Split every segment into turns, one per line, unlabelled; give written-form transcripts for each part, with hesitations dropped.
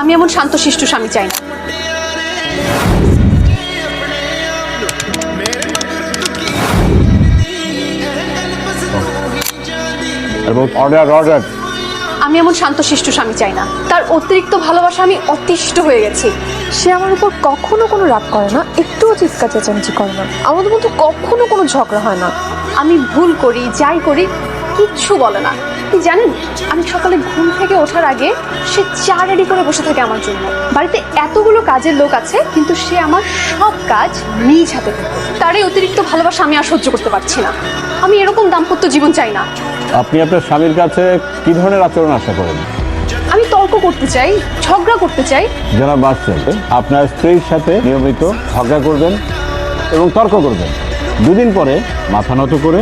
আমি এমন শান্তশিষ্ট স্বামী চাই না। আমি এমন শান্তশিষ্ট স্বামী চাই না। তার অতিরিক্ত ভালোবাসা আমি অতিষ্ঠ হয়ে গেছি।
সে আমার উপর কখনো কোনো রাগ করে না, একটুও চিৎকার চেঁচামেচি করে না, আমাদের মধ্যে কখনো কোনো ঝগড়া হয় না।
আমি ভুল করি, যাই করি, কিচ্ছু বলে না। আপনি জানেন, আমি সকালে ঘুম থেকে ওঠার আগে সে চা রেডি করে বসে থাকে আমার জন্য। বাড়িতে এতগুলো কাজের লোক আছে, কিন্তু সে আমার সব কাজ নিজ হাতে করে। তার এই অতিরিক্ত ভালোবাসা আমি আর সহ্য করতে পারছি না। আমি এরকম দাম্পত্য জীবন চাই না।
আপনি আপনার স্বামীর কাছে কি ধরনের আচরণ আশা করেন?
আমি তর্ক করতে চাই, ঝগড়া করতে চাই।
যারা বাঁচছেন, আপনার স্ত্রীর সাথে নিয়মিত ঝগড়া করবেন এবং তর্ক করবেন। দুদিন পরে মাথা নত করে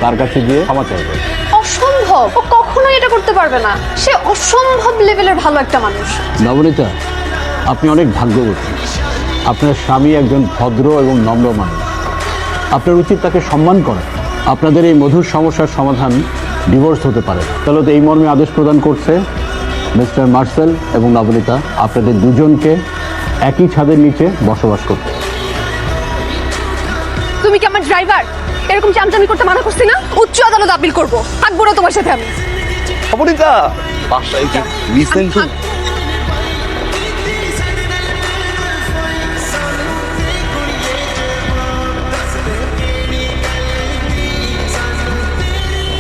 তার কাছে গিয়ে ক্ষমা চাইবেন।
অসম্ভব, ও কখনোই এটা করতে পারবে না। সে অসম্ভব লেভেলের ভালো একটা মানুষ।
নবনীতা, আপনি অনেক ভাগ্যবতী। আপনার স্বামী একজন ভদ্র এবং নম্র মানুষ। আপনার উচিত তাকে সম্মান করা। আপনাদের এই মধুর সমস্যার সমাধান ডিভোর্স হতে পারে। তাহলে তো এই মর্মে আদেশ প্রদান করছে মিস্টার মার্সেল এবং নবনীতা, আপনাদের দুজনকে একই ছাদের নিচে বসবাস করতে।
তুমি কি আমার ড্রাইভার? এরকম চামচামি করতে মানা করছি না? উচ্চ আদালত আপিল করবো। থাকবো না তোমার সাথে আমি।
নবনীতা, বাসায় কি রিসেন্টলি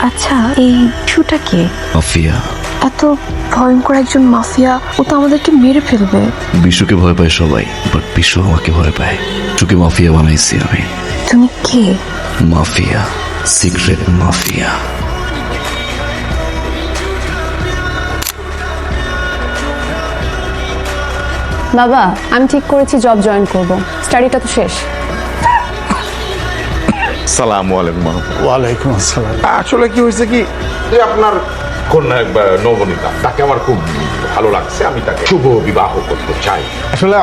আচ্ছা, এই শিশুটা কে?
মাফিয়া।
এত ভয়ঙ্কর একজন মাফিয়া, ও তো আমাদেরকে মেরে ফেলবে।
বিশুকে ভয় পায় সবাই, বাট বিশু আমাকে ভয় পায়। বিশুকে মাফিয়া বানাইছি আমি।
তুমি কে?
Mafia, secret mafia.
বাবা, আমি ঠিক করেছি জব জয়েন করব। স্টাডিটা তো শেষ।
সালামু আলাইকুম।
ওয়ালাইকুম আসসালাম।
আসলে কি হয়েছে কি, যে আপনার কন্যা নবনীতা, তাকে আমার খুব ভালো লাগছে। আমি তাকে শুভ বিবাহ করতে চাই।
আসলে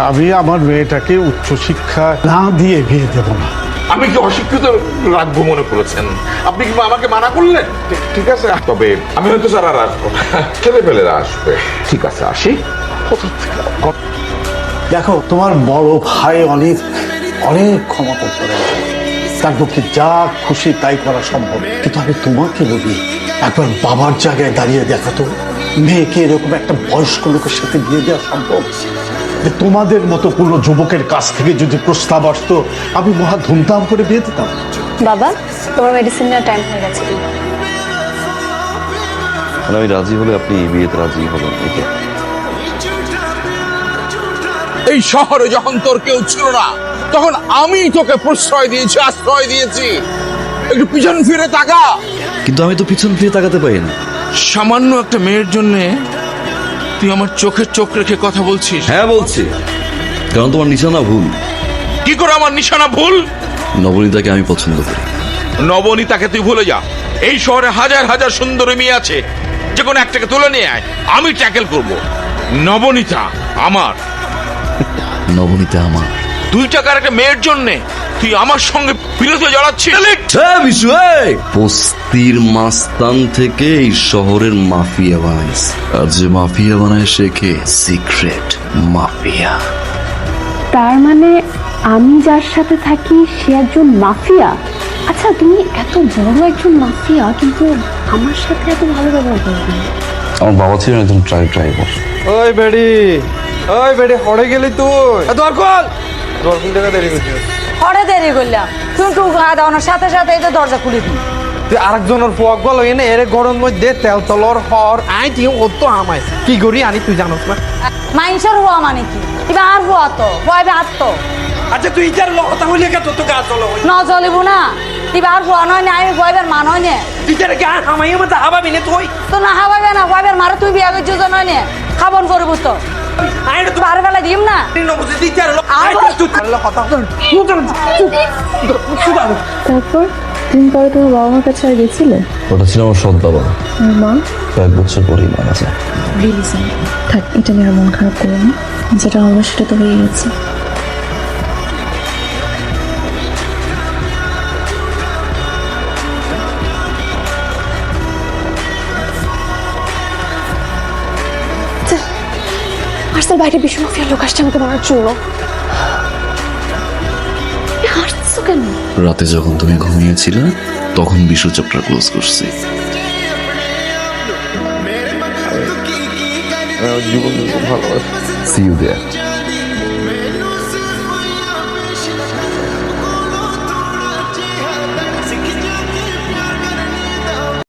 আমি আমার মেয়েটাকে উচ্চশিক্ষা না দিয়ে বিয়ে দেব না।
আমি কি অশিক্ষিত রাখবো মনে করেছেন? আপনি কি আমাকে মানা করলেন? ঠিক আছে, তবে আমি হয়তো স্যার আর আসবো না, ছেলে পেলেরা আসবে। ঠিক আছে, আসি।
দেখো, তোমার বড় ভাই অনেক অনেক ক্ষমতা করে, তার পক্ষে যা খুশি তাই করা সম্ভব। কিন্তু আমি তোমাকে বলি, একবার বাবার জায়গায় দাঁড়িয়ে দেখো তো, মেয়েকে এরকম একটা বয়স্ক লোকের সাথে বিয়ে দেওয়া সম্ভব? যে তোমাদের মতো কোনো যুবকের কাছ থেকে যদি প্রস্তাব আসতো, আমি মহা ধুমধাম করে বিয়ে দিতাম।
বাবা, তোমার মেডিসিন নেওয়ার টাইম হয়ে গেছে।
আমি রাজি হলে আপনি এই বিয়েতে রাজি হবেন?
এই শহরে যখন তোর কেউ ছিল না, তখন আমি তোকে প্রশ্রয় দিয়েছি, আশ্রয় দিয়েছি। একটু পিছন ফিরে তাকা।
কিন্তু আমি তো পিছন ফিরে তাকাতে পারি না।
সামান্য একটা মেয়ের জন্য তুই আমার চোখে চোখ রেখে কথা বলছিস?
হ্যাঁ বলছি, কারণ তোমার নিশানা ভুল।
কি করে আমার নিশানা ভুল?
নবনীতাকে আমি পছন্দ করি।
নবনীতাকে তুই ভুলে যা। এই শহরে হাজার হাজার সুন্দরী মেয়ে আছে, যে কোনো একটাকে তুলে নিয়ে আয়, আমি ট্যাকেল করব। নবনীতা আমার।
নবনীতা আমার।
2 টাকার একটা মেয়ের জন্য তুই আমার সঙ্গে বিরোধে জড়াচ্ছিস?
বিশু, বস্তির মাস্তান থেকে এই শহরের মাফিয়া বানাইছে। আর যে মাফিয়া বানায় শেখে সিক্রেট মাফিয়া।
তার মানে আমি যার সাথে থাকি সে একজন মাফিয়া? আচ্ছা, তুমি এত বড় একজন মাফিয়া, কিন্তু আমার সাথে এত ভালো ব্যবহার করবে?
আমার বাবা ছিলেন একজন ট্রাক ড্রাইভার।
ওই বেডি হড়ে গেলি তুই। দর কল কোন জায়গা দেরি করছিস?
হরে দেরি করলাম, তুমি টু দাওয়ানোর সাথে সাথে এই তো দরজা খুলে দিই।
তুই আরেকজনের পোয়াক বল এনে এর গরম মধ্যে তেল তলর হর আই তুই ও তো আমায় কি করি আনি তুই জানোস না?
মাইনসের হওয়া মানে কি? এবার আর হওয়া তো হওয়াবে আর তো।
আচ্ছা তুই ইটার কথা হইলে কে তো গা চলো
ন জ্বলিব না, এবার আর হওয়া নয় না, আমি হওয়াবের মান হয় না।
ইটার গা হামাইয়ের মধ্যে হাবাবি না তুই।
তো না হাবাবে না, হওয়াবের মারে তুই বিয়া করছিস নয় না, খাবন করব তো।
আইরে তো
বারে বেলা দিম না।
নবুঝি ইটার তুই কথা
তারপর দিন পরে তোমার বাবা মার কাছে আর গেছিলে?
ওটা ছিল আমার সৎ বাবা।
মা?
কয়েক বছর পরেই মারা যায়।
Really sorry. থাক, এটা নিয়ে আর মন খারাপ করো না, যেটা হলো সেটা তো হয়ে গেছে।
মার্সেল বাইরে বিশ্ব মাফিয়ার লোক আসছে আমাকে মারার জন্য। হাসছো কেন?
রাতে যখন তুমি ঘুমিয়েছিলে তখন বিশ্ব চ্যাপ্টার ক্লোজ করছি।
জীবন ভালো আছে।
See you there.